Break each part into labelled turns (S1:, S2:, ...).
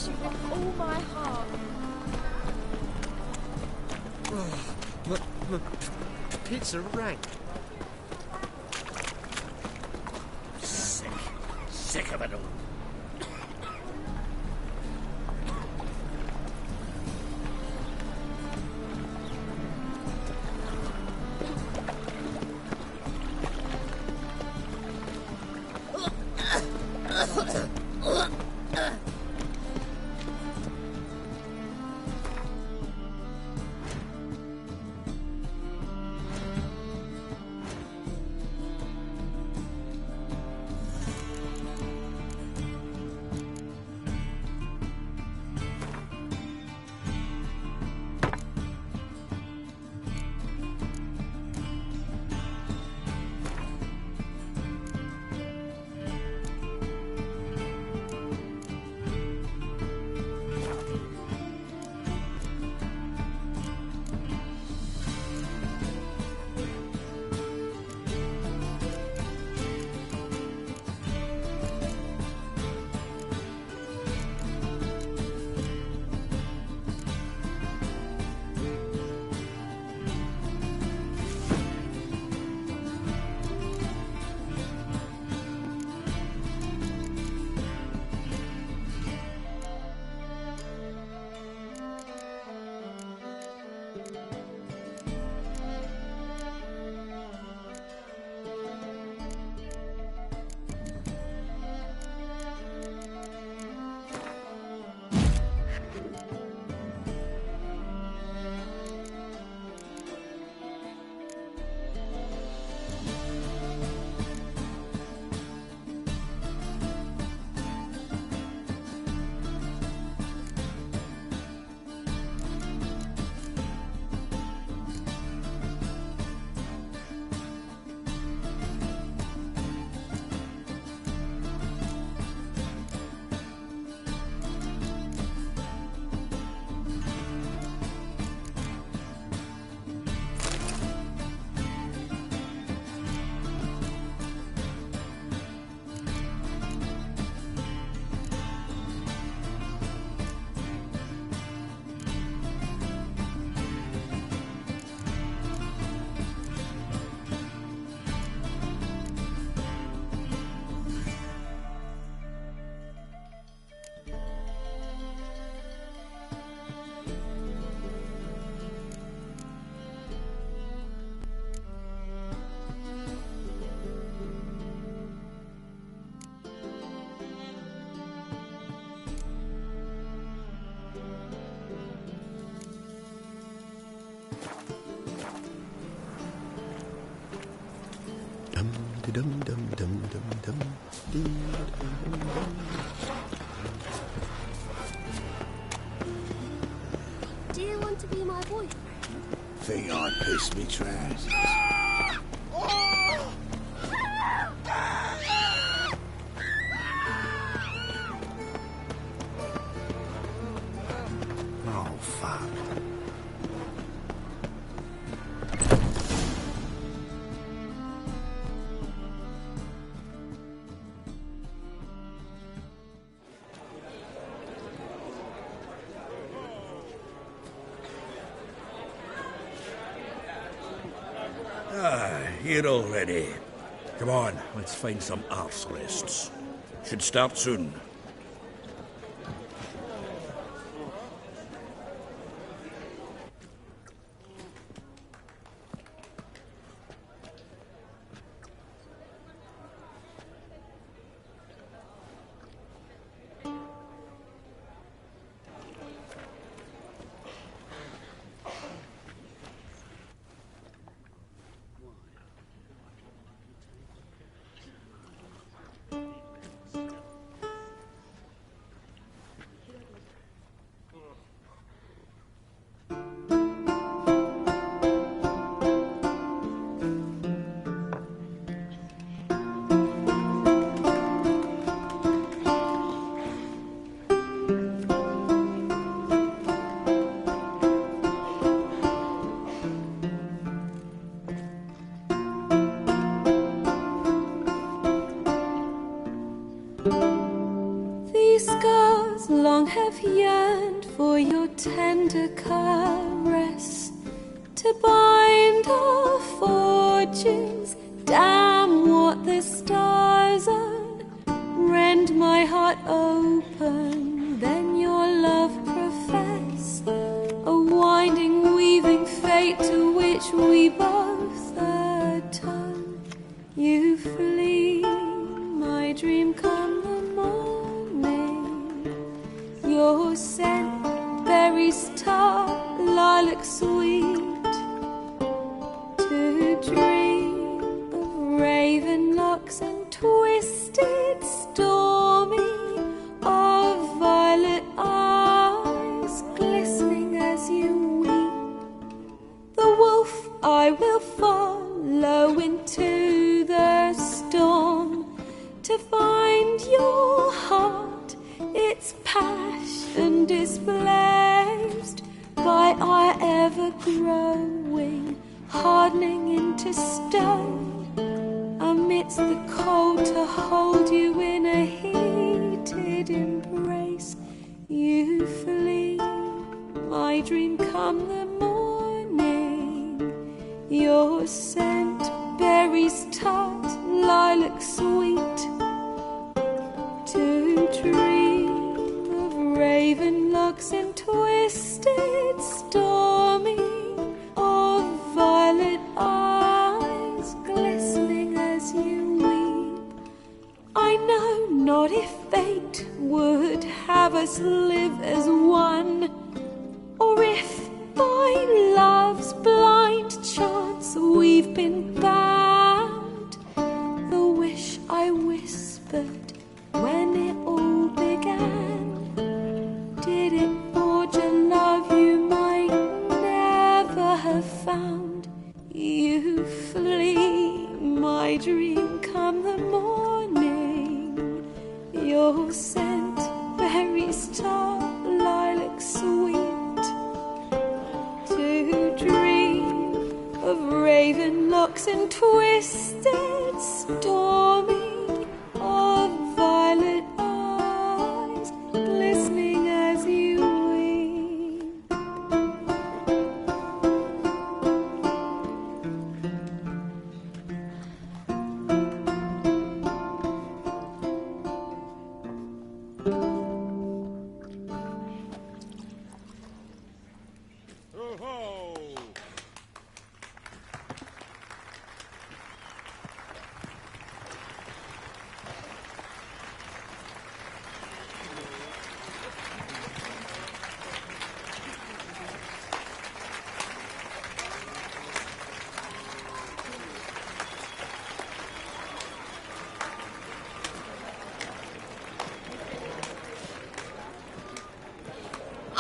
S1: you with all my heart.
S2: Oh, my pizza rank.
S3: Sick of it all.
S1: Do you want to be my boyfriend?
S3: Think I pissed me trousers. Oh, fuck. Here already. Come on, let's find some arse rests. Should start soon.
S4: These scars long have yearned for your tender caress, to bind our fortunes. Damn what the stars are. Rend my heart open, then your love profess, a winding, weaving fate to which we both atone. You flee, my dream come the morning. Your scent, berries tart, lilac sweet, to dream of raven locks and twisted stormy, of violet eyes glistening as you weep. The wolf I will follow into the storm, to find your heart, its passion displaced by our ever-growing, hardening into stone. Amidst the cold, to hold you in a heated embrace. You flee, my dream come the morning. Your scent, berries tart, lilac sweet, to dream of raven locks and twisted stormy, of violet eyes glistening as you weep. I know not if fate would have us live as one, or if by love's blind chance we've been bound. The wish I whispered when it all began, did it forge a love you might never have found? You flee, my dream come the morning. Your scent, berries tart, lilac sweet, to dream of raven locks and twisted stormy, of violet eyes glistening as you weep.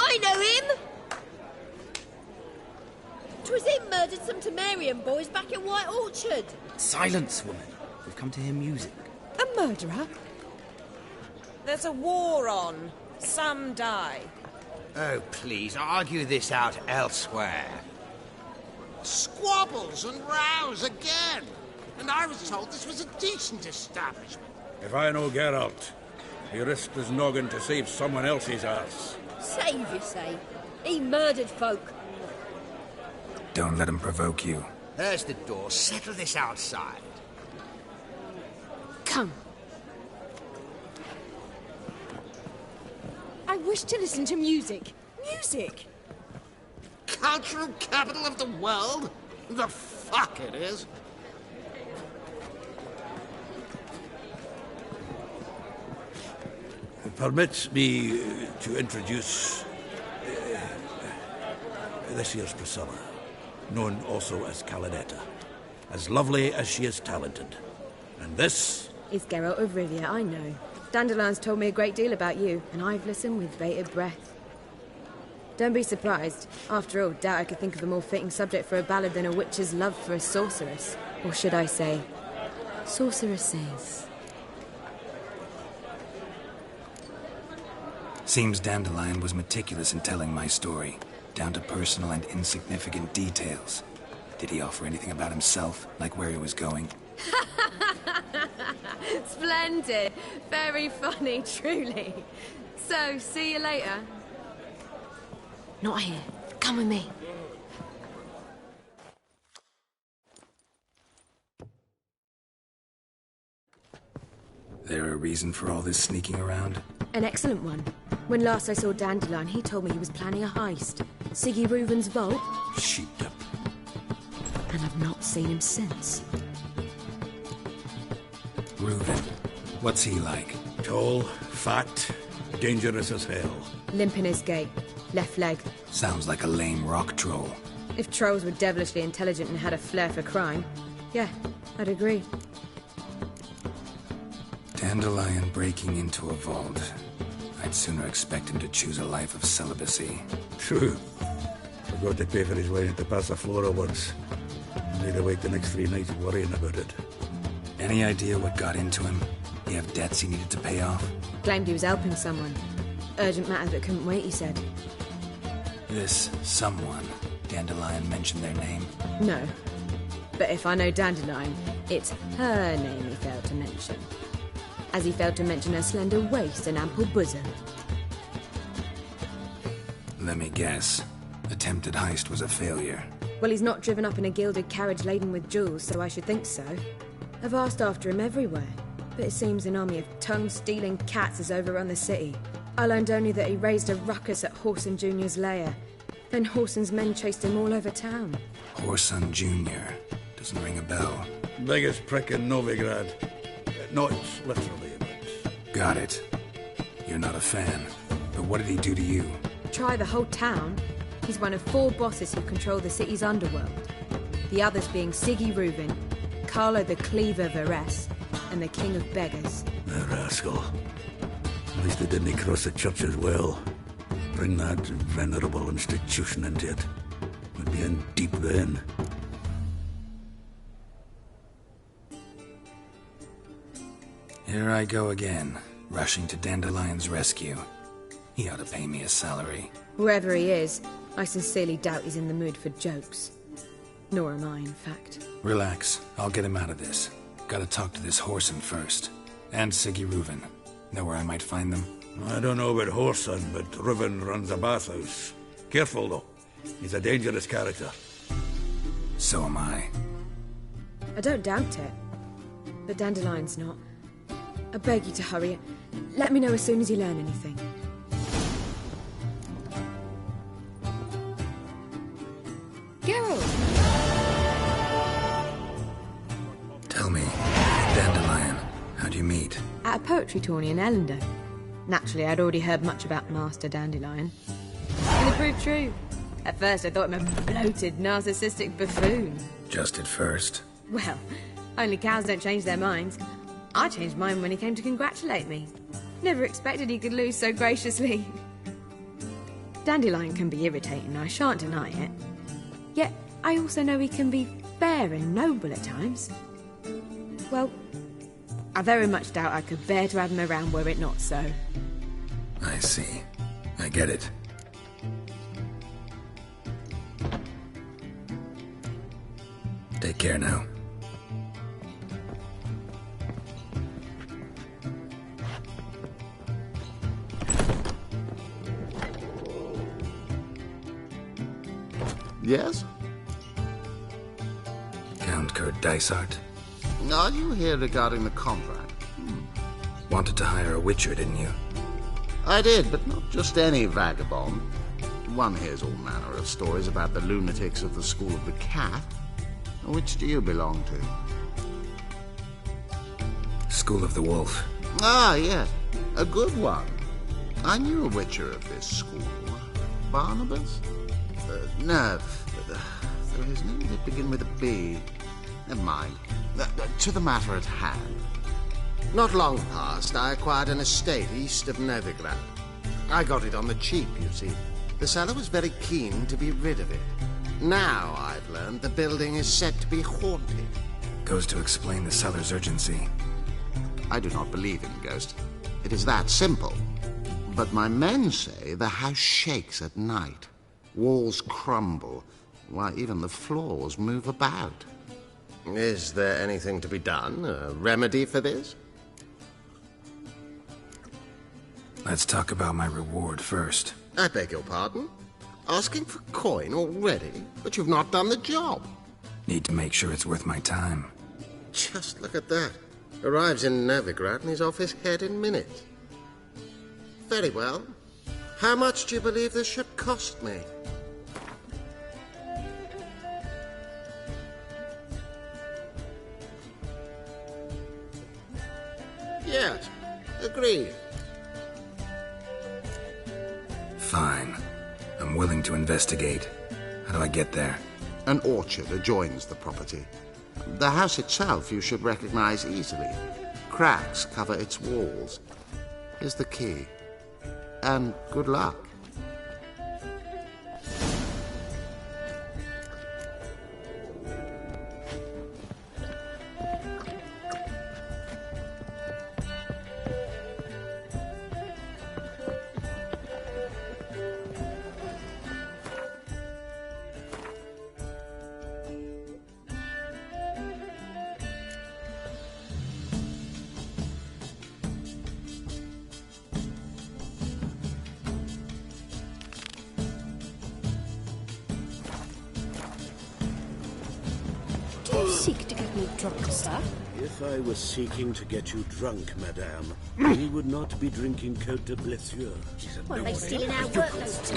S1: I know him! 'Twas him murdered some Temerian boys back in White Orchard.
S5: Silence, woman. We've come to hear music.
S6: A murderer? There's a war on. Some die.
S2: Oh, please, argue this out elsewhere.
S7: Squabbles and rows again. And I was told this was a decent establishment.
S3: If I know Geralt, he risked his noggin to save someone else's ass.
S1: Save, you say? He murdered folk.
S5: Don't let him provoke you.
S2: There's the door. Settle this outside.
S1: Come.
S6: I wish to listen to music. Music!
S7: Cultural capital of the world? The fuck it is.
S3: Permit me to introduce this here's Priscilla, known also as Calinetta, as lovely as she is talented. And this
S8: is Geralt of Rivia, I know. Dandelion's told me a great deal about you, and I've listened with bated breath. Don't be surprised. After all, doubt I could think of a more fitting subject for a ballad than a witch's love for a sorceress. Or should I say, sorceresses.
S5: Seems Dandelion was meticulous in telling my story, down to personal and insignificant details. Did he offer anything about himself, like where he was going?
S8: Splendid. Very funny, truly. So, see you later. Not here. Come with me.
S5: There a reason for all this sneaking around?
S8: An excellent one. When last I saw Dandelion, he told me he was planning a heist. Siggy Reuven's vault.
S3: Sheepdip.
S8: And I've not seen him since.
S5: Reuven. What's he like?
S3: Tall, fat, dangerous as hell.
S8: Limp in his gait. Left leg.
S5: Sounds like a lame rock troll.
S8: If trolls were devilishly intelligent and had a flair for crime, yeah, I'd agree.
S5: Dandelion breaking into a vault. I'd sooner expect him to choose a life of celibacy.
S3: True. Forgot to pay for his way into Passaflora once. Made awake the next 3 nights worrying about it.
S5: Any idea what got into him? He have debts he needed to pay off?
S8: Claimed he was helping someone. Urgent matter that couldn't wait, he said.
S5: This someone, Dandelion mentioned their name?
S8: No. But if I know Dandelion, it's her name he failed to mention. As he failed to mention her slender waist and ample bosom.
S5: Let me guess. Attempted heist was a failure.
S8: Well, he's not driven up in a gilded carriage laden with jewels, so I should think so. I've asked after him everywhere, but it seems an army of tongue-stealing cats has overrun the city. I learned only that he raised a ruckus at Whoreson Jr.'s lair. Then Whoreson's men chased him all over town.
S5: Whoreson Jr. Doesn't ring a bell.
S3: Biggest prick in Novigrad. No, it's literally, but...
S5: Got it. You're not a fan. But what did he do to you?
S8: Try the whole town. He's one of 4 bosses who control the city's underworld. The others being Siggy Reuven, Carlo the Cleaver Varese, and the King of Beggars.
S3: The rascal. At least they didn't cross the church as well. Bring that venerable institution into it. We'd be in deep then.
S5: Here I go again, rushing to Dandelion's rescue. He ought to pay me a salary.
S8: Wherever he is, I sincerely doubt he's in the mood for jokes. Nor am I, in fact.
S5: Relax. I'll get him out of this. Gotta talk to this Whoreson first. And Siggy Reuven. Know where I might find them?
S3: I don't know about Whoreson, but Reuven runs a bathhouse. Careful, though. He's a dangerous character.
S5: So am I.
S8: I don't doubt it. But Dandelion's not. I beg you to hurry. Let me know as soon as you learn anything. Geralt!
S5: Tell me, Dandelion, how'd you meet?
S8: At a poetry tourney in Ellendale. Naturally, I'd already heard much about Master Dandelion. And it proved true. At first, I thought him a bloated, narcissistic buffoon.
S5: Just at first.
S8: Well, only cows don't change their minds. I changed mine when he came to congratulate me. Never expected he could lose so graciously. Dandelion can be irritating, I shan't deny it. Yet, I also know he can be fair and noble at times. Well, I very much doubt I could bear to have him around were it not so.
S5: I see. I get it. Take care now.
S7: Yes?
S5: Count Kurt Dysart.
S7: Are you here regarding the contract?
S5: Wanted to hire a witcher, didn't you?
S7: I did, but not just any vagabond. One hears all manner of stories about the lunatics of the School of the Cat. Which do you belong to?
S5: School of the Wolf.
S7: Ah, yes. A good one. I knew a witcher of this school. Barnabas? No. So his name did begin with a B. Never mind. To the matter at hand. Not long past, I acquired an estate east of Novigrad. I got it on the cheap, you see. The seller was very keen to be rid of it. Now, I've learned the building is said to be haunted.
S5: Goes to explain the seller's urgency.
S7: I do not believe in ghosts. It is that simple. But my men say the house shakes at night. Walls crumble. Why, even the floors move about. Is there anything to be done? A remedy for this?
S5: Let's talk about my reward first.
S7: I beg your pardon? Asking for coin already? But you've not done the job.
S5: Need to make sure it's worth my time.
S7: Just look at that. Arrives in Novigrad and he's off his head in minutes. Very well. How much do you believe this should cost me? Yes, agreed.
S5: Fine. I'm willing to investigate. How do I get there?
S7: An orchard adjoins the property. The house itself you should recognize easily. Cracks cover its walls. Here's the key. And good luck.
S1: Do you seek to get me drunk, sir?
S9: If I was seeking to get you drunk, madame, we would not be drinking Côte de Blessure.
S1: Well, they're stealing our work notes.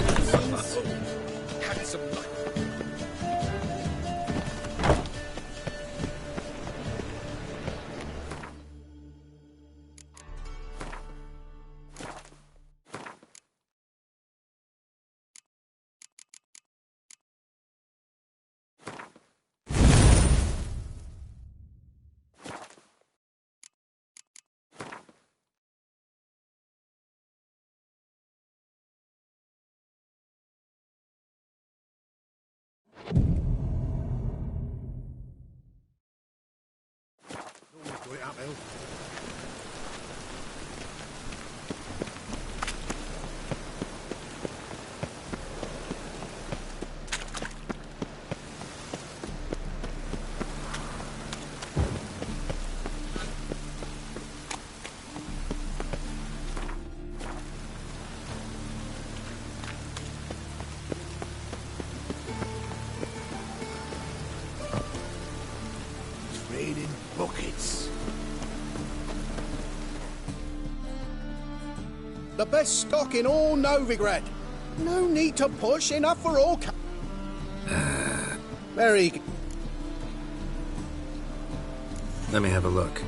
S9: Raining buckets.
S10: The best stock in all Novigrad. No need to push, enough for all. Very.
S5: Let me have a look.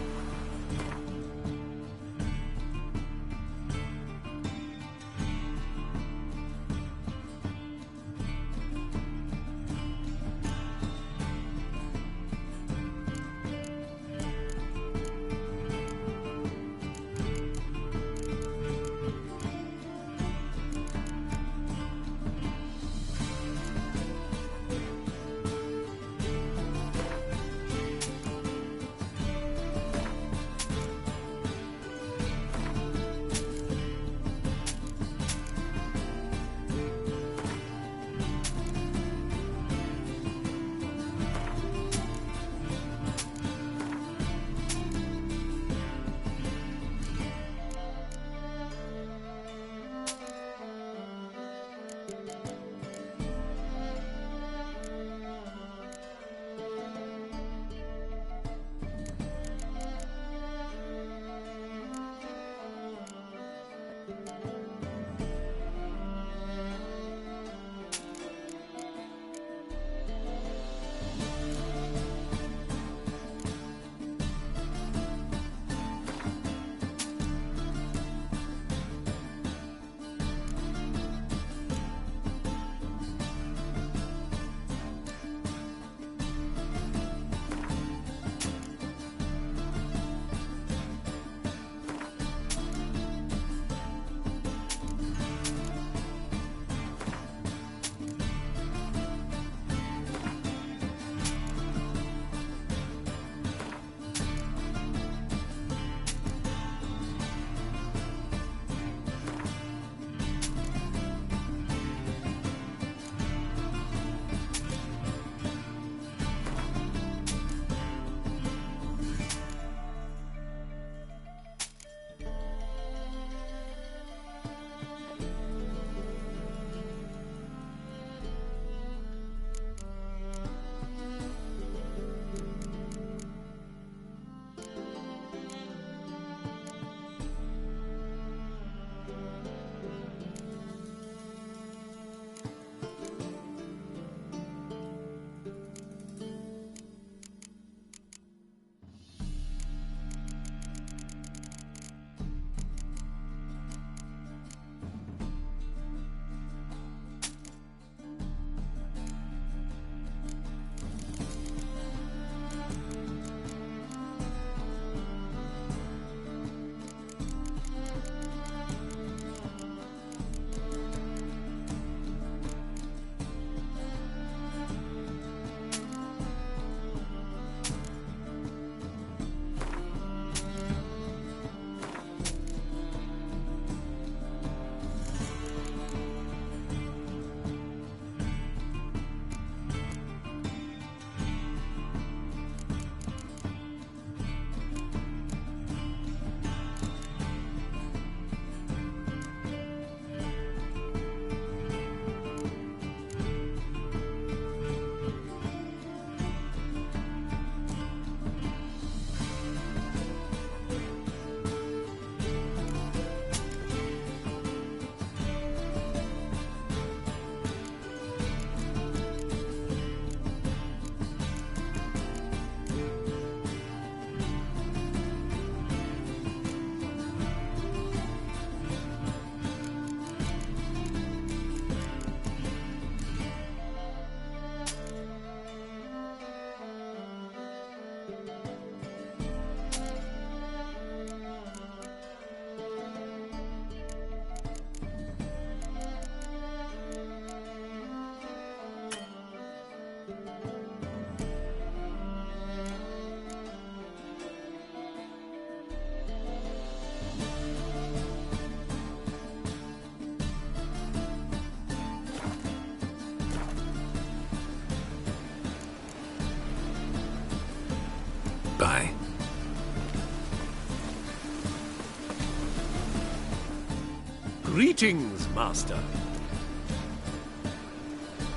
S11: Greetings, Master.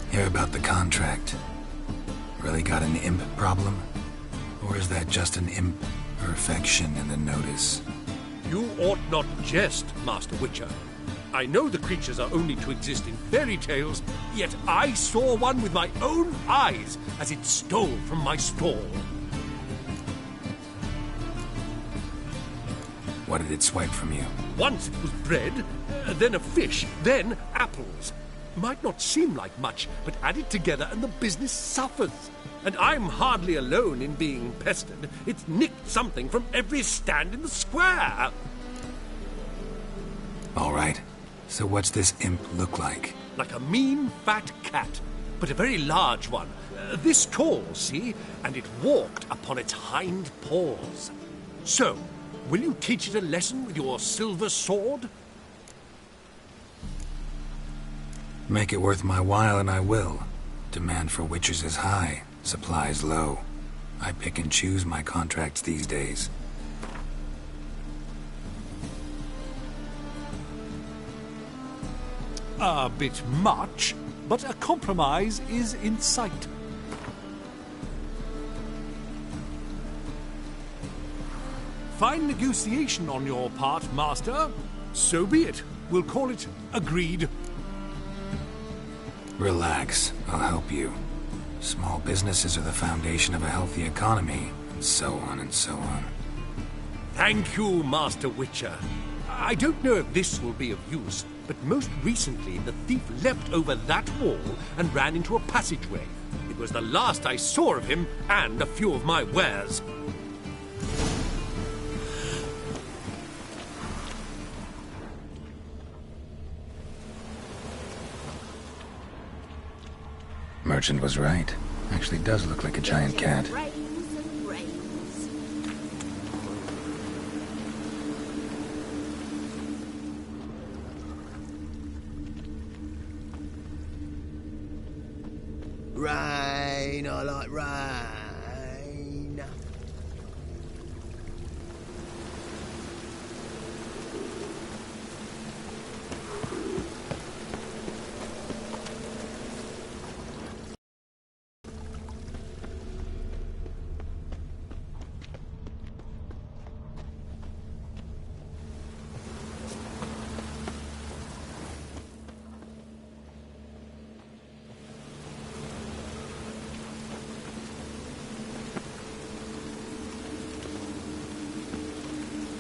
S5: Hear about the contract. Really got an imp problem? Or is that just an imperfection in the notice?
S11: You ought not jest, Master Witcher. I know the creatures are only to exist in fairy tales, yet I saw one with my own eyes as it stole from my stall.
S5: What did it swipe from you?
S11: Once it was bread, then a fish, then apples. Might not seem like much, but add it together and the business suffers. And I'm hardly alone in being pestered. It's nicked something from every stand in the square.
S5: All right. So what's this imp look like?
S11: Like a mean, fat cat, but a very large one. This tall, see? And it walked upon its hind paws. So, will you teach it a lesson with your silver sword?
S5: Make it worth my while and I will. Demand for witchers is high, supplies low. I pick and choose my contracts these days.
S11: A bit much, but a compromise is in sight. Fine negotiation on your part, Master. So be it. We'll call it agreed.
S5: Relax, I'll help you. Small businesses are the foundation of a healthy economy, and so on and so on.
S11: Thank you, Master Witcher. I don't know if this will be of use, but most recently the thief leapt over that wall and ran into a passageway. It was the last I saw of him and a few of my wares.
S5: Merchant was right. Actually does look like a giant cat.
S2: Rain, I like rain.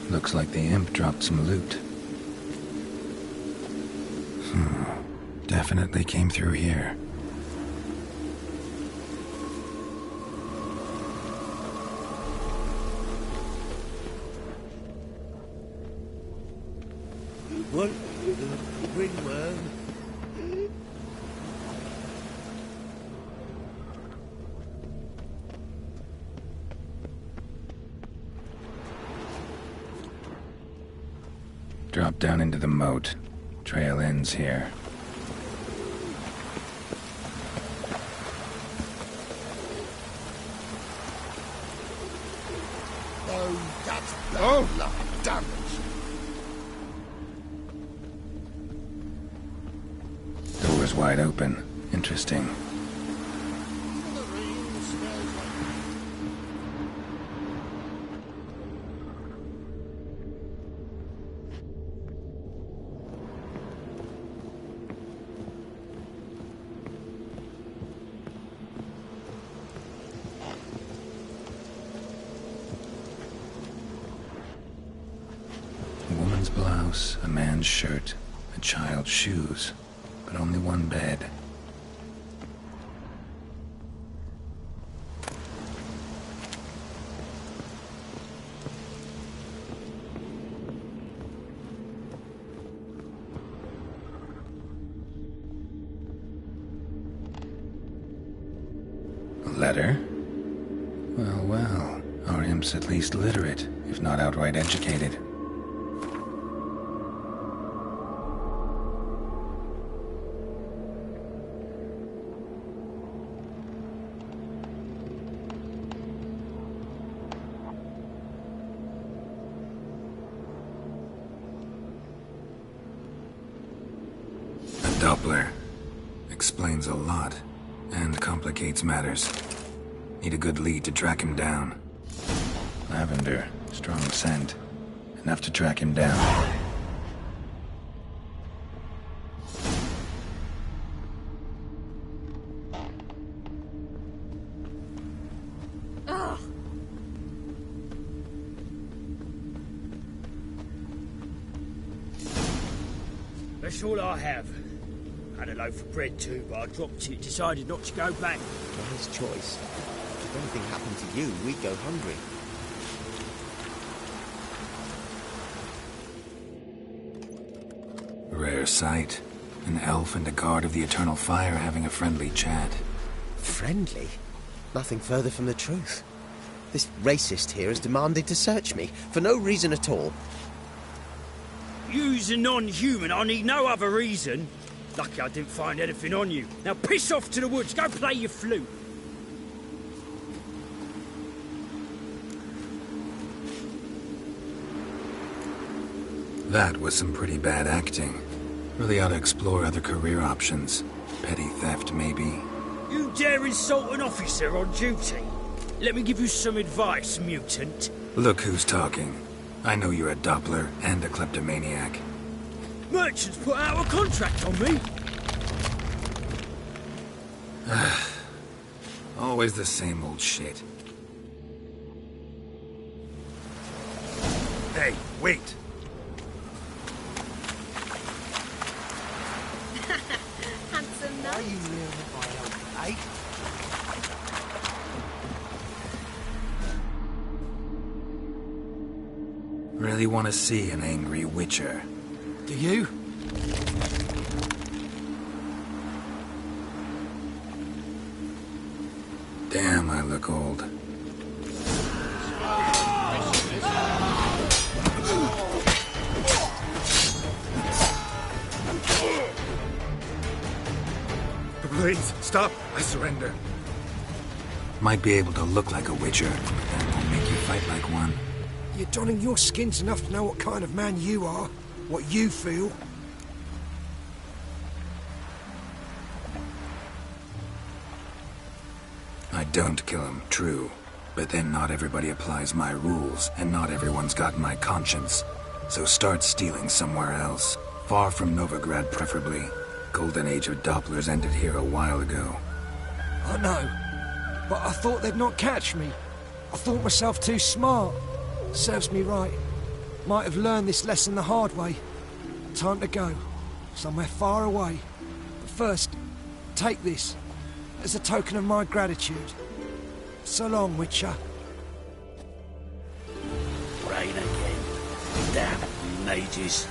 S5: Looks like the imp dropped some loot. Definitely came through here.
S2: What? Ringworm?
S5: Drop down into the moat. Trail ends here.
S7: Oh, that's bad luck. Damn it.
S5: Door's wide open. Interesting. Blouse, a man's shirt, a child's shoes, but only one bed. A letter? Well, well, our imp's at least literate, if not outright educated. Doppler. Explains a lot, and complicates matters. Need a good lead to track him down. Lavender, strong scent. Enough to track him down.
S12: That's all I have. Had a loaf of bread too, but I dropped it, decided not to go back.
S13: Wise choice. If anything happened to you, we'd go hungry.
S5: Rare sight. An elf and a guard of the Eternal Fire having a friendly chat.
S13: Friendly? Nothing further from the truth. This racist here has demanded to search me, for no reason at all.
S12: You's a non-human, I need no other reason. Lucky I didn't find anything on you. Now piss off to the woods, go play your flute.
S5: That was some pretty bad acting. Really ought to explore other career options. Petty theft, maybe.
S12: You dare insult an officer on duty? Let me give you some advice, mutant.
S5: Look who's talking. I know you're a Doppler and a kleptomaniac.
S12: Merchants put out a contract on me.
S5: Always the same old shit.
S11: Hey, wait.
S1: Handsome knight.
S2: Are you really my own mate?
S5: Really want to see an angry witcher.
S10: Do you?
S5: Damn, I look old.
S11: Please, stop. I surrender.
S5: Might be able to look like a witcher, but that won't make you fight like one.
S10: You're donning your skins enough to know what kind of man you are, what you feel.
S5: I don't kill him, true. But then not everybody applies my rules, and not everyone's got my conscience. So start stealing somewhere else. Far from Novigrad, preferably. Golden age of Dopplers ended here a while ago.
S10: I know, but I thought they'd not catch me. I thought myself too smart. Serves me right. Might have learned this lesson the hard way. Time to go. Somewhere far away. But first, take this. As a token of my gratitude. So long, Witcher.
S12: Rain again. Damn mages.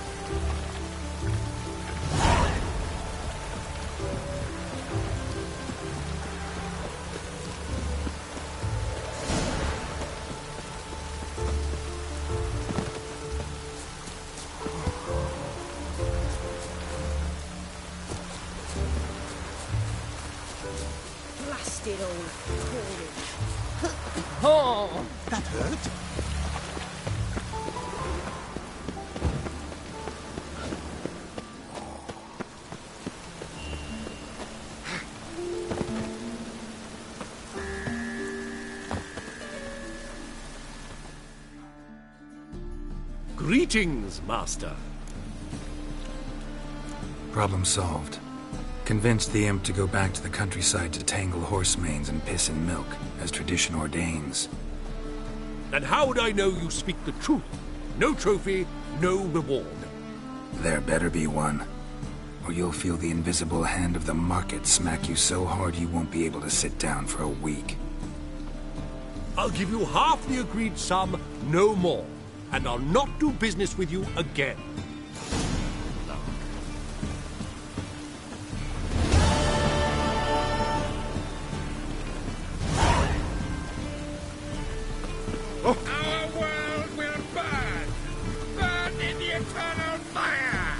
S1: Blasted old Corey.
S10: Oh,
S2: That hurt.
S11: Greetings, Master.
S5: Problem solved. Convinced the imp to go back to the countryside to tangle horse manes and piss and milk, as tradition ordains.
S11: And how would I know you speak the truth? No trophy, no reward.
S5: There better be one. Or you'll feel the invisible hand of the market smack you so hard you won't be able to sit down for a week.
S11: I'll give you half the agreed sum, no more. And I'll not do business with you again.
S12: Our world will burn! Burn in the eternal fire!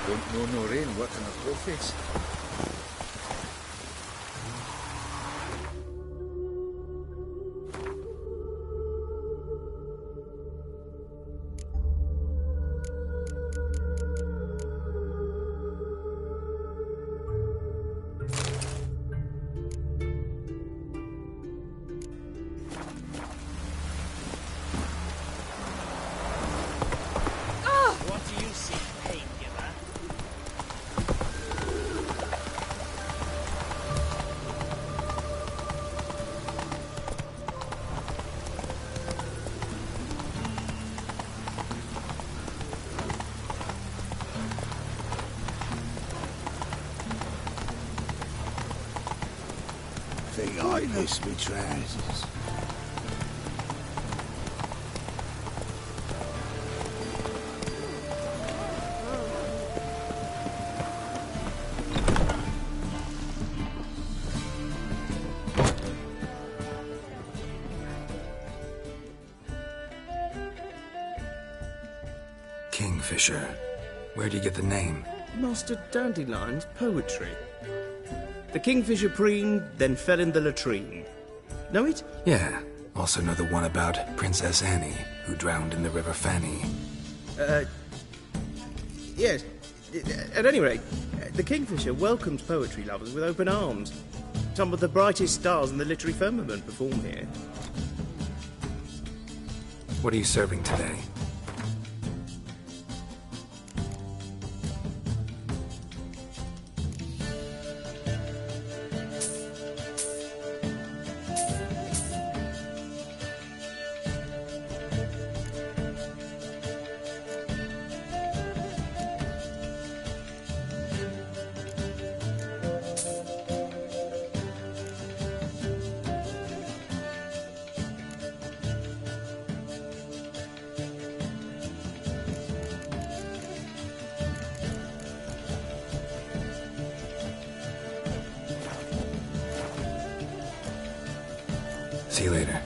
S14: Don't know no rain working a poor face.
S7: Think I miss me trousers.
S5: Kingfisher. Where'd you get the name?
S15: Master Dandelion's poetry. The kingfisher preened, then fell in the latrine. Know it?
S5: Yeah. Also know the one about Princess Annie, who drowned in the River Fanny.
S15: Yes. At any rate, the kingfisher welcomes poetry lovers with open arms. Some of the brightest stars in the literary firmament perform here.
S5: What are you serving today? See you later.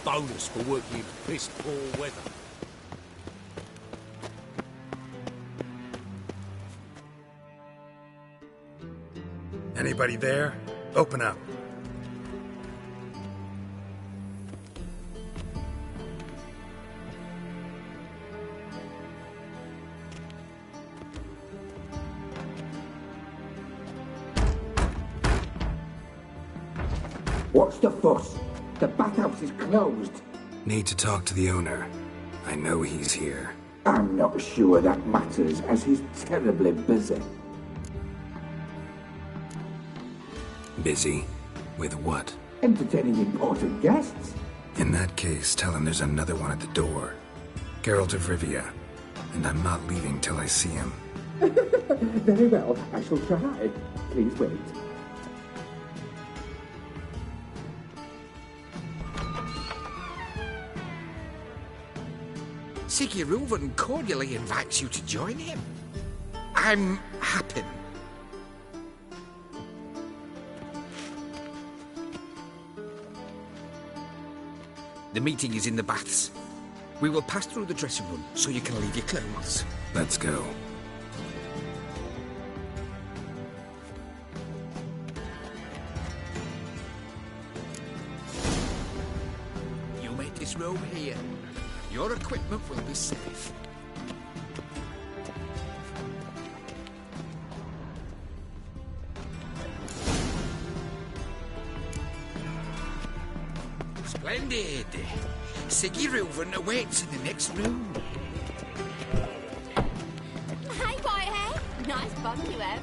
S11: Bonus for working in piss poor weather.
S5: Anybody there? Open up.
S16: What's the fuss? The bathhouse is closed.
S5: Need to talk to the owner. I know he's here.
S16: I'm not sure that matters, as he's terribly busy.
S5: Busy? With what?
S16: Entertaining important guests.
S5: In that case, tell him there's another one at the door. Geralt of Rivia. And I'm not leaving till I see him.
S16: Very well, I shall try. Please wait.
S2: Siggy Reuven cordially invites you to join him. I'm happy. The meeting is in the baths. We will pass through the dressing room so you can leave your clothes.
S5: Let's go.
S2: You made this room here. Your equipment will be safe. Splendid. Siggy Reuven awaits in the next room.
S17: Hey, Whitehead. Nice bum you have.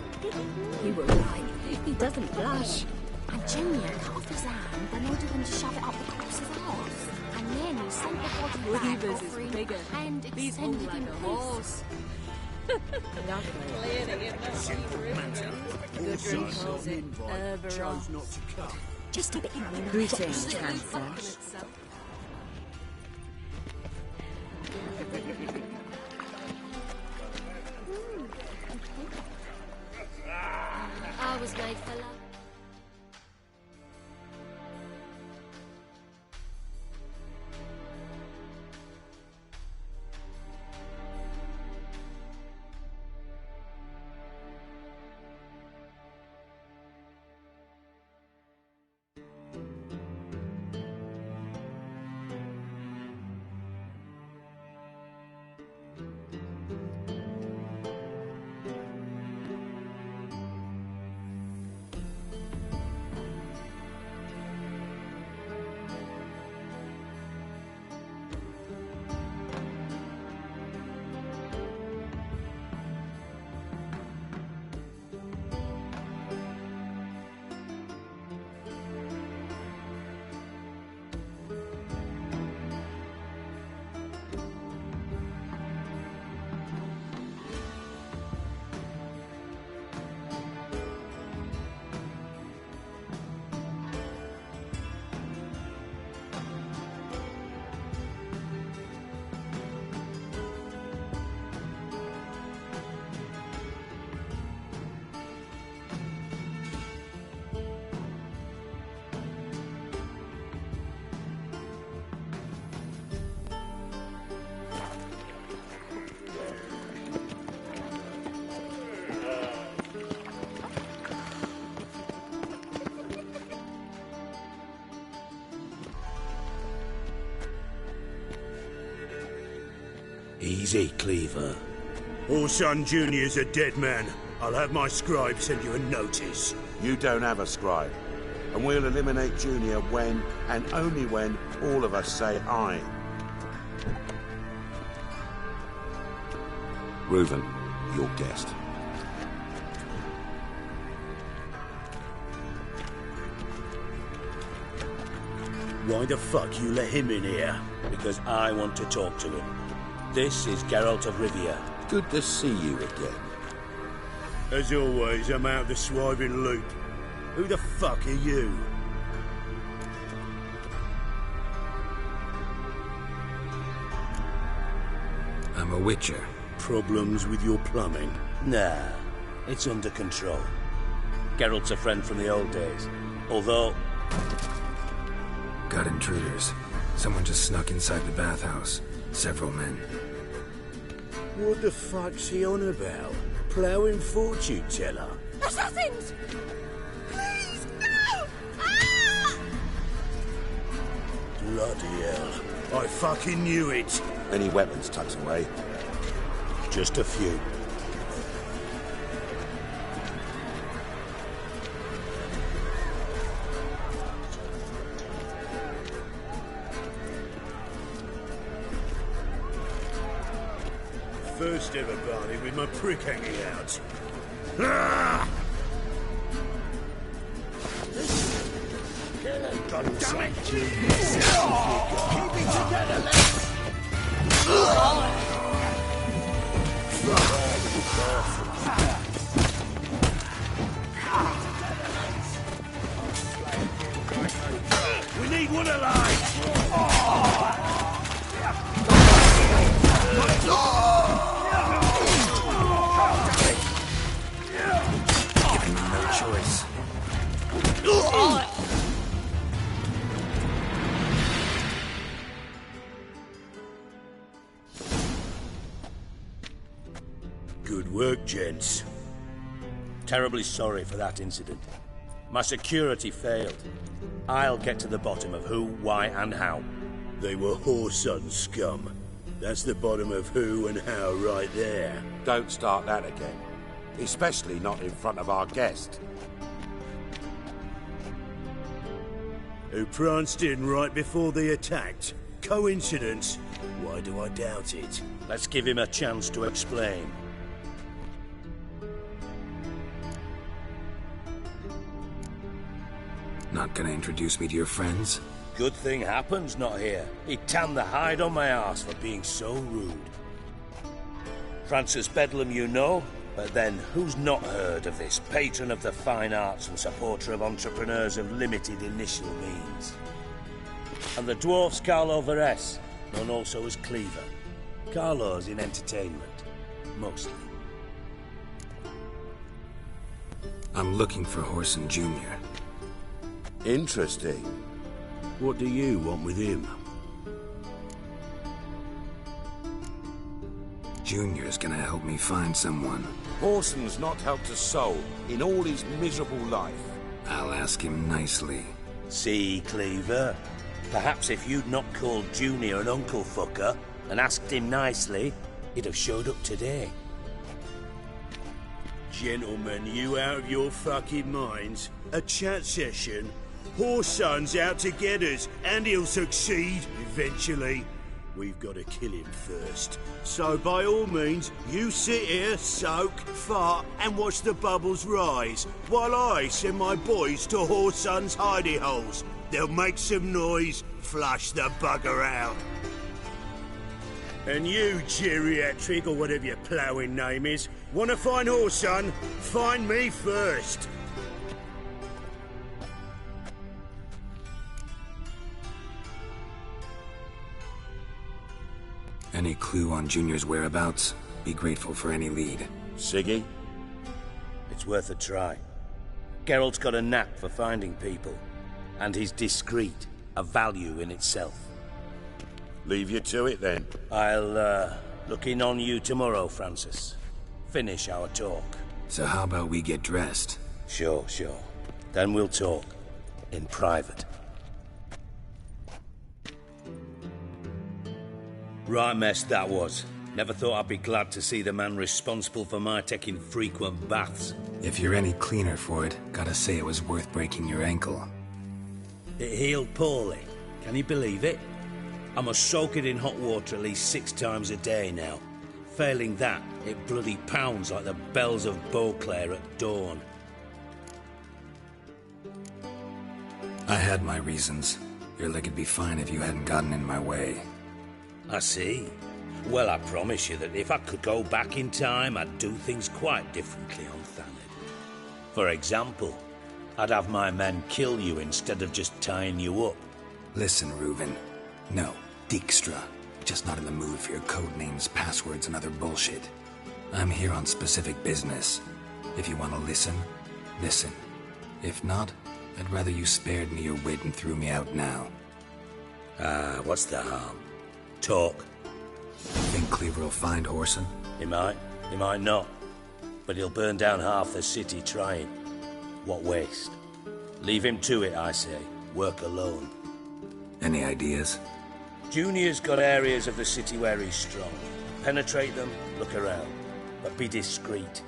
S8: You were right. He doesn't blush.
S17: And Junior cut off his hand, then ordered them to shove it up the corpse's arse. And then he sent the body back,
S8: Weavers is
S17: offering
S8: bigger.
S17: and
S8: He's
S17: extended
S8: like
S17: in
S8: a
S17: peace.
S8: horse.
S9: Chose not to come.
S17: Just a bit of
S8: Greetings, Chancellor.
S17: I was made for love.
S9: Easy, Cleaver.
S18: Orson Jr.'s a dead man. I'll have my scribe send you a notice.
S19: You don't have a scribe. And we'll eliminate Junior when, and only when, all of us say aye. Reuven, your guest.
S12: Why the fuck you let him in here? Because I want to talk to him. This is Geralt of Rivia.
S19: Good to see you again.
S18: As always, I'm out of the swiving loop. Who the fuck are you?
S5: I'm a witcher.
S12: Problems with your plumbing? Nah, it's under control. Geralt's a friend from the old days. Although...
S5: Got intruders. Someone just snuck inside the bathhouse. Several men.
S18: What the fuck's he on about? Ploughing fortune teller?
S17: Assassins! Please, no! Ah!
S18: Bloody hell. I fucking knew it.
S19: Any weapons tucked away?
S12: Just a few.
S18: First ever party with my prick hanging out. Ah! God damn it! Keep it together, lads! We need one alive!
S5: Giving me no choice.
S12: Good work, gents. Terribly sorry for that incident. My security failed. I'll get to the bottom of who, why, and how.
S18: They were whoreson scum. That's the bottom of who and how right there.
S19: Don't start that again. Especially not in front of our guest.
S18: who pranced in right before they attacked. Coincidence? Why do I doubt it?
S12: Let's give him a chance to explain.
S5: Not gonna introduce me to your friends?
S12: Good thing Happen's not here. He'd tan the hide on my arse for being so rude. Francis Bedlam you know, but then who's not heard of this patron of the fine arts and supporter of entrepreneurs of limited initial means? And the dwarf's Carlo Varese, known also as Cleaver. Carlo's in entertainment, mostly.
S5: I'm looking for Whoreson Jr.
S19: Interesting.
S18: What do you want with him?
S5: Junior's gonna help me find someone.
S19: Whoreson's not helped a soul in all his miserable life.
S5: I'll ask him nicely.
S12: See, Cleaver? Perhaps if you'd not called Junior an uncle fucker and asked him nicely, he'd have showed up today.
S18: Gentlemen, you out of your fucking minds? A chat session? Whoreson's out to get us, and he'll succeed eventually. We've got to kill him first. So by all means, you sit here, soak, fart, and watch the bubbles rise, while I send my boys to Whoreson's hidey holes. They'll make some noise, flush the bugger out. And you, geriatric, or whatever your ploughing name is, want to find Whoreson? Find me first.
S5: Any clue on Junior's whereabouts? Be grateful for any lead.
S12: Siggy? It's worth a try. Geralt's got a knack for finding people. And he's discreet, a value in itself.
S19: Leave you to it, then.
S12: I'll, look in on you tomorrow, Francis. Finish our talk.
S5: So how about we get dressed?
S12: Sure. Then we'll talk. In private. Right mess that was. Never thought I'd be glad to see the man responsible for my taking frequent baths.
S5: If you're any cleaner for it, gotta say it was worth breaking your ankle.
S12: It healed poorly. Can you believe it? I must soak it in hot water at least 6 times a day now. Failing that, it bloody pounds like the bells of Beauclair at dawn.
S5: I had my reasons. Your leg would be fine if you hadn't gotten in my way.
S12: I see. Well, I promise you that if I could go back in time, I'd do things quite differently on Thanedd. For example, I'd have my men kill you instead of just tying you up.
S5: Listen, Reuven. No, Dijkstra. Just not in the mood for your code names, passwords, and other bullshit. I'm here on specific business. If you want to listen, listen. If not, I'd rather you spared me your wit and threw me out now.
S12: What's the harm? Talk.
S5: Think Cleaver will find Whoreson?
S12: He might not. But he'll burn down half the city trying. What waste? Leave him to it, I say. Work alone.
S5: Any ideas?
S12: Junior's got areas of the city where he's strong. Penetrate them, look around. But be discreet.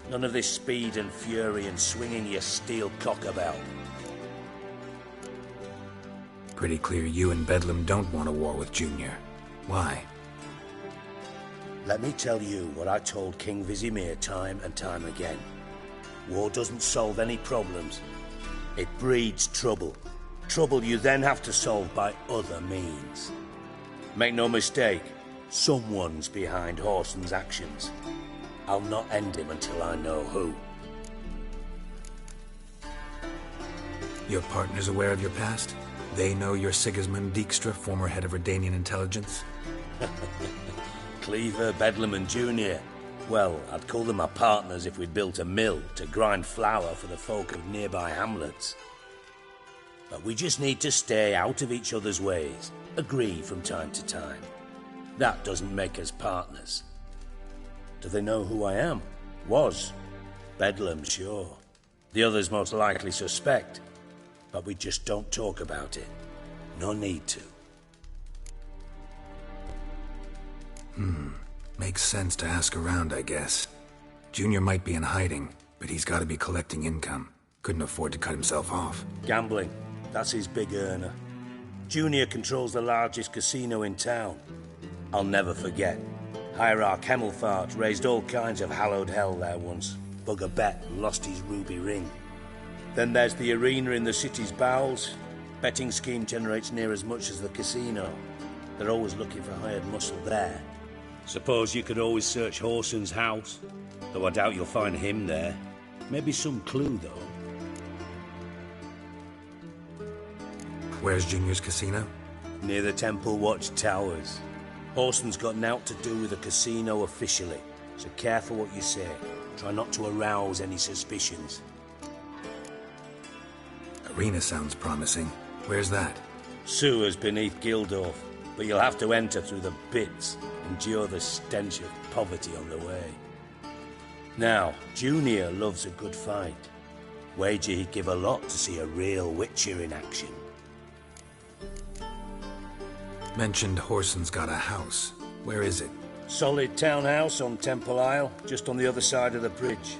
S12: None of this speed and fury and swinging your steel cock about.
S5: Pretty clear you and Bedlam don't want a war with Junior. Why?
S12: Let me tell you what I told King Vizimir time and time again. War doesn't solve any problems. It breeds trouble. Trouble you then have to solve by other means. Make no mistake, someone's behind Whoreson's actions. I'll not end him until I know who.
S5: Your partner's aware of your past? They know you're Sigismund Dijkstra, former head of Redanian intelligence?
S12: Cleaver, Bedlam and Junior. Well, I'd call them my partners if we'd built a mill to grind flour for the folk of nearby hamlets. But we just need to stay out of each other's ways, agree from time to time. That doesn't make us partners. Do they know who I am? Was. Bedlam, sure. The others most likely suspect. But we just don't talk about it. No need to.
S5: Makes sense to ask around, I guess. Junior might be in hiding, but he's got to be collecting income. Couldn't afford to cut himself off.
S12: Gambling. That's his big earner. Junior controls the largest casino in town. I'll never forget. Hierarch Hemmelfart raised all kinds of hallowed hell there once. Bugger Bet lost his ruby ring. Then there's the arena in the city's bowels. Betting scheme generates near as much as the casino. They're always looking for hired muscle there. Suppose you could always search Horson's house, though I doubt you'll find him there. Maybe some clue, though.
S2: Where's Junior's casino?
S12: Near the Temple Watch Towers. Horson's got nought to do with the casino officially, so careful what you say. Try not to arouse any suspicions.
S2: Arena sounds promising. Where's that?
S12: Sewers beneath Gildorf, but you'll have to enter through the bits, endure the stench of poverty on the way. Now, Junior loves a good fight. Wager he'd give a lot to see a real Witcher in action.
S2: Mentioned Horson's got a house. Where is it?
S12: Solid townhouse on Temple Isle, just on the other side of the bridge.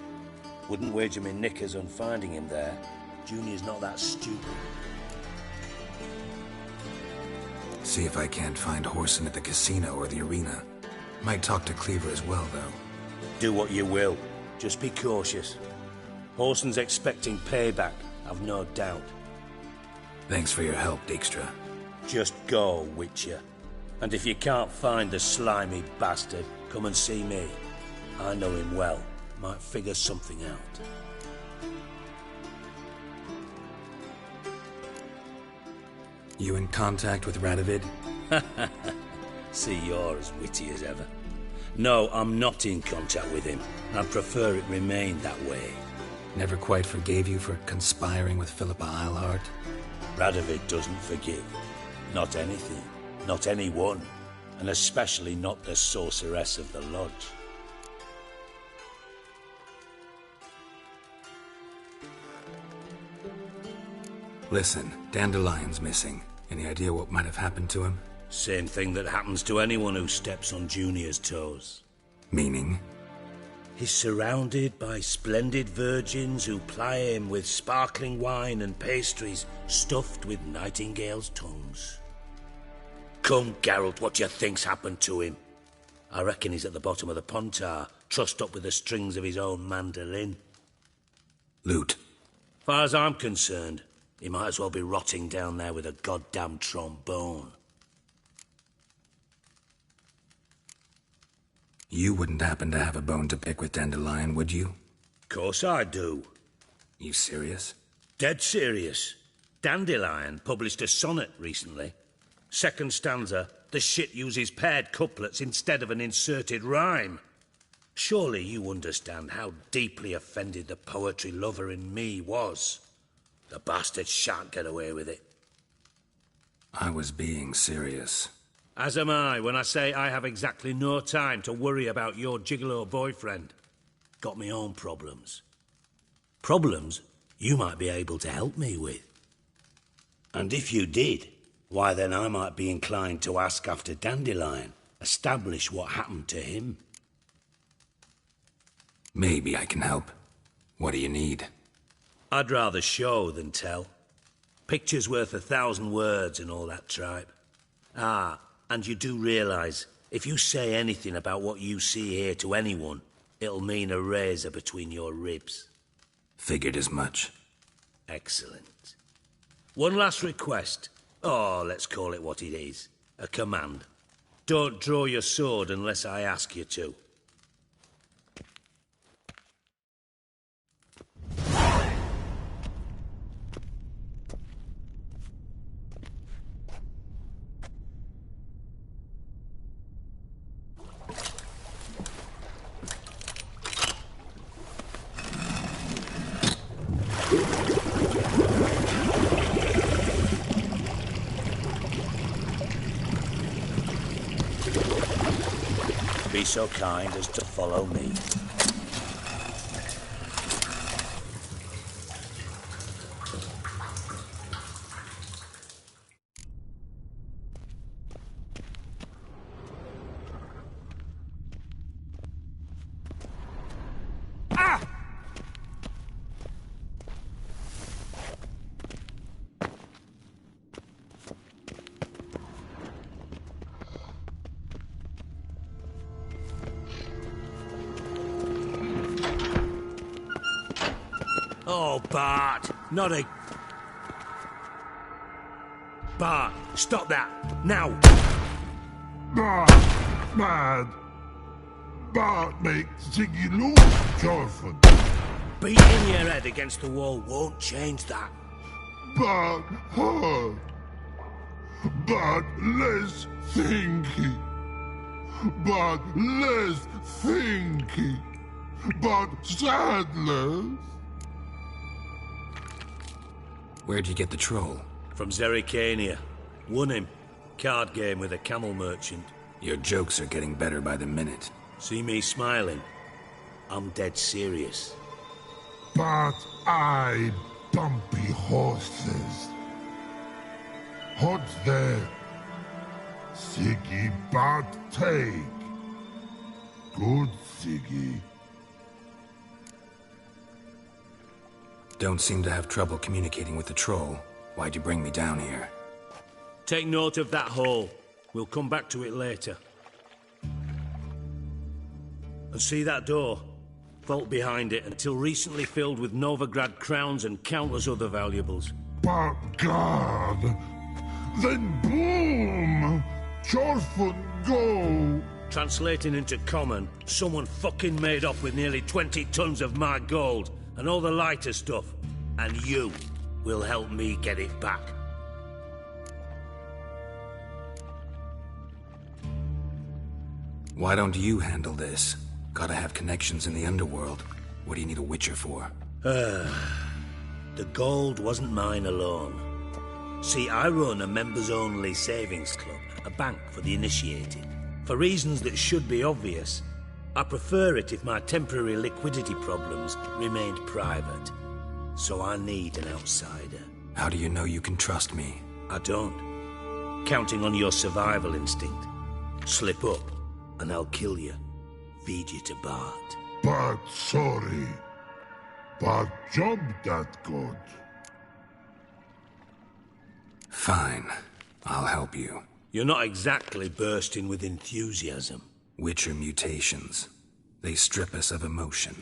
S12: Wouldn't wager me knickers on finding him there. Junior's not that stupid.
S2: See if I can't find Horson at the casino or the arena. Might talk to Cleaver as well, though.
S12: Do what you will. Just be cautious. Horson's expecting payback, I've no doubt.
S2: Thanks for your help, Dijkstra.
S12: Just go, Witcher. And if you can't find the slimy bastard, come and see me. I know him well. Might figure something out.
S2: You in contact with Radovid?
S12: See, you're as witty as ever. No, I'm not in contact with him. I'd prefer it remained that way.
S2: Never quite forgave you for conspiring with Philippa Eilhart?
S12: Radovid doesn't forgive. Not anything. Not anyone. And especially not the sorceress of the Lodge.
S2: Listen, Dandelion's missing. Any idea what might have happened to him?
S12: Same thing that happens to anyone who steps on Junior's toes.
S2: Meaning?
S12: He's surrounded by splendid virgins who ply him with sparkling wine and pastries stuffed with nightingales' tongues. Come, Geralt, what do you think's happened to him? I reckon he's at the bottom of the Pontar, trussed up with the strings of his own mandolin.
S2: Loot.
S12: Far as I'm concerned, he might as well be rotting down there with a goddamn trombone.
S2: You wouldn't happen to have a bone to pick with Dandelion, would you?
S12: Course I do.
S2: You serious?
S12: Dead serious. Dandelion published a sonnet recently. Second stanza, the shit uses paired couplets instead of an inserted rhyme. Surely you understand how deeply offended the poetry lover in me was. The bastard shan't get away with it.
S2: I was being serious.
S12: As am I when I say I have exactly no time to worry about your gigolo boyfriend. Got me own problems. Problems you might be able to help me with. And if you did, why then I might be inclined to ask after Dandelion, establish what happened to him.
S2: Maybe I can help. What do you need?
S12: I'd rather show than tell. Picture's worth 1,000 words and all that tripe. Ah, and you do realise, if you say anything about what you see here to anyone, it'll mean a razor between your ribs.
S2: Figured as much.
S12: Excellent. One last request. Oh, let's call it what it is. A command. Don't draw your sword unless I ask you to. Be so kind as to follow me. Oh, Bart, not a... Bart, stop that, now!
S20: Bart, mad. Bart make Ziggy lose, Chorford.
S12: Beating your head against the wall won't change that.
S20: Bart hard. Bart less thinky. Bart less thinky. Bart sadless.
S5: Where'd you get the troll?
S12: From Zerrikania. Won him. Card game with a camel merchant.
S5: Your jokes are getting better by the minute.
S12: See me smiling? I'm dead serious.
S20: But I bumpy horses. Hot there. Siggy Bart take. Good Siggy.
S5: Don't seem to have trouble communicating with the troll. Why'd you bring me down here?
S12: Take note of that hole. We'll come back to it later. And see that door? Vault behind it, until recently filled with Novigrad crowns and countless other valuables.
S20: But God! Then boom! Chorford go!
S12: Translating into common, someone fucking made off with nearly 20 tons of my gold, and all the lighter stuff. And you will help me get it back.
S5: Why don't you handle this? Gotta have connections in the underworld. What do you need a Witcher for?
S12: The gold wasn't mine alone. See, I run a members-only savings club, a bank for the initiated. For reasons that should be obvious, I prefer it if my temporary liquidity problems remained private. So I need an outsider.
S5: How do you know you can trust me?
S12: I don't. Counting on your survival instinct. Slip up, and I'll kill you. Feed you to Bart.
S20: But sorry. But job that good.
S5: Fine. I'll help you.
S12: You're not exactly bursting with enthusiasm.
S5: Witcher mutations. They strip us of emotion.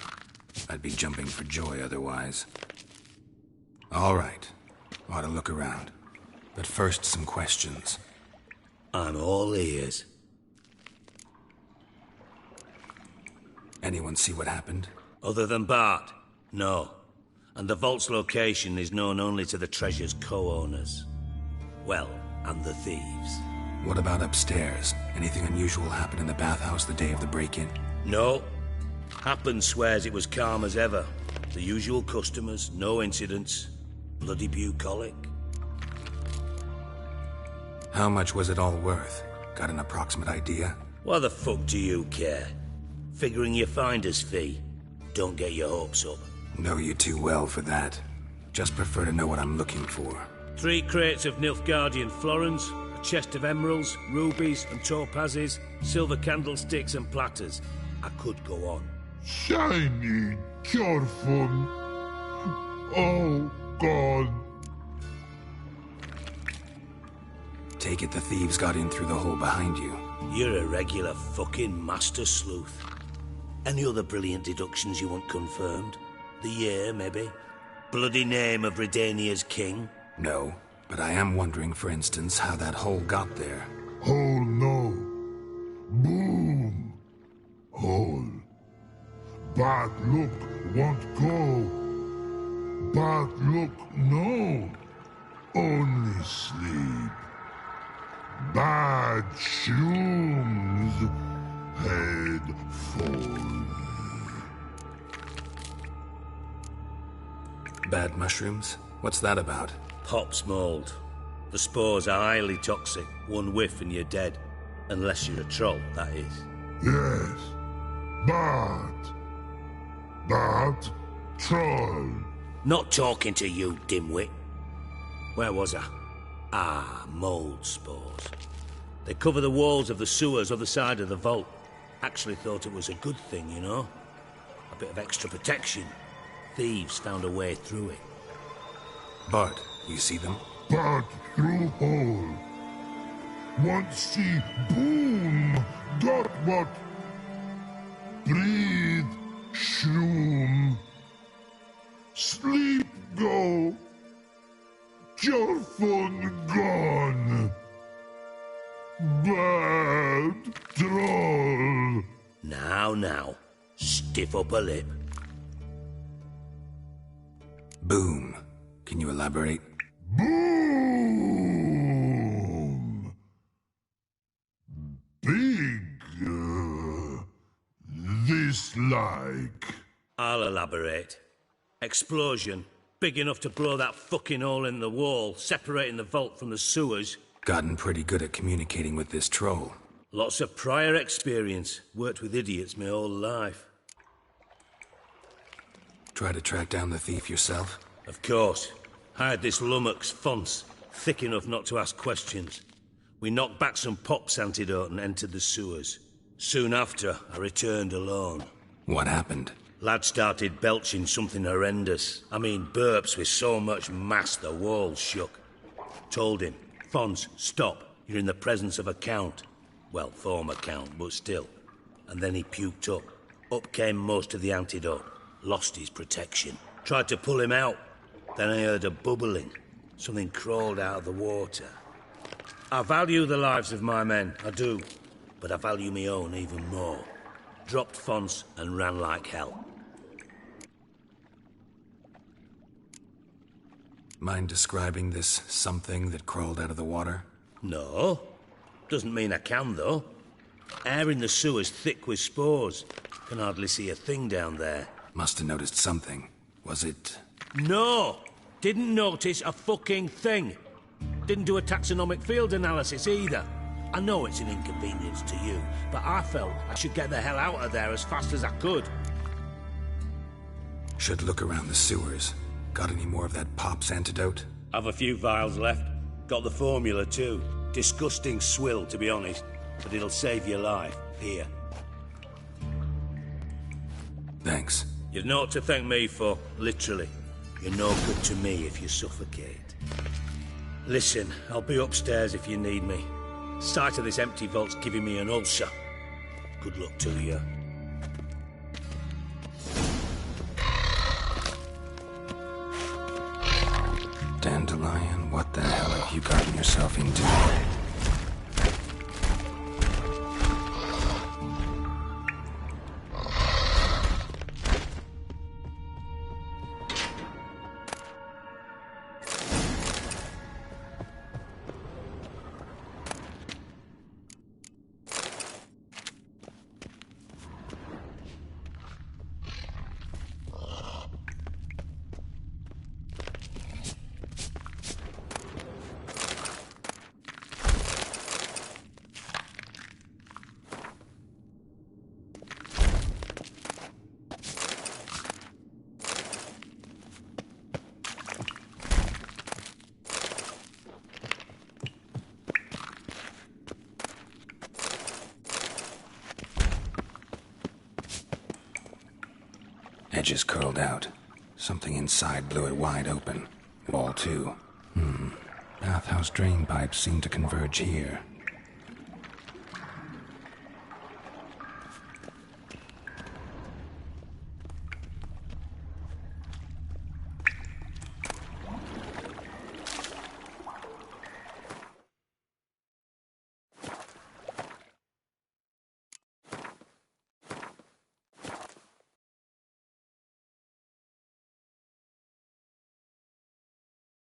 S5: I'd be jumping for joy otherwise. All right. Ought to look around. But first, some questions.
S12: I'm all ears.
S5: Anyone see what happened?
S12: Other than Bart? No. And the vault's location is known only to the treasure's co-owners. Well, and the thieves.
S5: What about upstairs? Anything unusual happen in the bathhouse the day of the break-in?
S12: No. Happen swears it was calm as ever. The usual customers, no incidents. Bloody bucolic.
S5: How much was it all worth? Got an approximate idea?
S12: Why the fuck do you care? Figuring your finder's fee. Don't get your hopes up.
S5: Know you too well for that. Just prefer to know what I'm looking for.
S12: 3 crates of Nilfgaardian florins, a chest of emeralds, rubies and topazes, silver candlesticks and platters. I could go on.
S20: Shiny, careful. Oh, God.
S5: Take it the thieves got in through the hole behind you.
S12: You're a regular fucking master sleuth. Any other brilliant deductions you want confirmed? The year, maybe? Bloody name of Redania's king?
S5: No, but I am wondering, for instance, how that hole got there.
S20: Hole no. Boom. Hole. But look, won't go. But look, no. Only sleep. Bad shrooms. Head full.
S5: Bad mushrooms? What's that about?
S12: Pop's mold. The spores are highly toxic. One whiff and you're dead. Unless you're a troll, that is.
S20: Yes. But troll.
S12: Not talking to you, dimwit. Where was I? Ah, mold spores. They cover the walls of the sewers other side of the vault. Actually thought it was a good thing, you know? A bit of extra protection. Thieves found a way through it.
S5: Bart, you see them?
S20: Bart through hole. Want see boom. Got what? Breathe. Shroom. Sleep go. Your fun gone. Bad troll.
S12: Now. Stiff upper lip.
S5: Boom. Can you elaborate?
S20: Boom. Big. This like.
S12: I'll elaborate. Explosion. Big enough to blow that fucking hole in the wall, separating the vault from the sewers.
S5: Gotten pretty good at communicating with this troll.
S12: Lots of prior experience. Worked with idiots my whole life.
S5: Try to track down the thief yourself?
S12: Of course. Hired this lummox, Fons, thick enough not to ask questions. We knocked back some Pop's antidote and entered the sewers. Soon after, I returned alone.
S5: What happened?
S12: Lad started belching something horrendous. I mean, burps with so much mass the walls shook. Told him, Fons, stop. You're in the presence of a count. Well, former count, but still. And then he puked up. Up came most of the antidote. Lost his protection. Tried to pull him out. Then I heard a bubbling. Something crawled out of the water. I value the lives of my men, I do. But I value my own even more. Dropped Fons and ran like hell.
S5: Mind describing this something that crawled out of the water?
S12: No. Doesn't mean I can, though. Air in the sewer's thick with spores. Can hardly see a thing down there.
S5: Must have noticed something. Was it...
S12: No! Didn't notice a fucking thing. Didn't do a taxonomic field analysis either. I know it's an inconvenience to you, but I felt I should get the hell out of there as fast as I could.
S5: Should look around the sewers. Got any more of that Pop's antidote?
S12: I've a few vials left. Got the formula too. Disgusting swill, to be honest. But it'll save your life. Here.
S5: Thanks.
S12: You've naught to thank me for, literally. You're no good to me if you suffocate. Listen, I'll be upstairs if you need me. Sight of this empty vault's giving me an ulcer. Good luck to you.
S5: Dandelion, what the hell have you gotten yourself into? Edges curled out. Something inside blew it wide open. Wall too. Bathhouse drain pipes seem to converge here.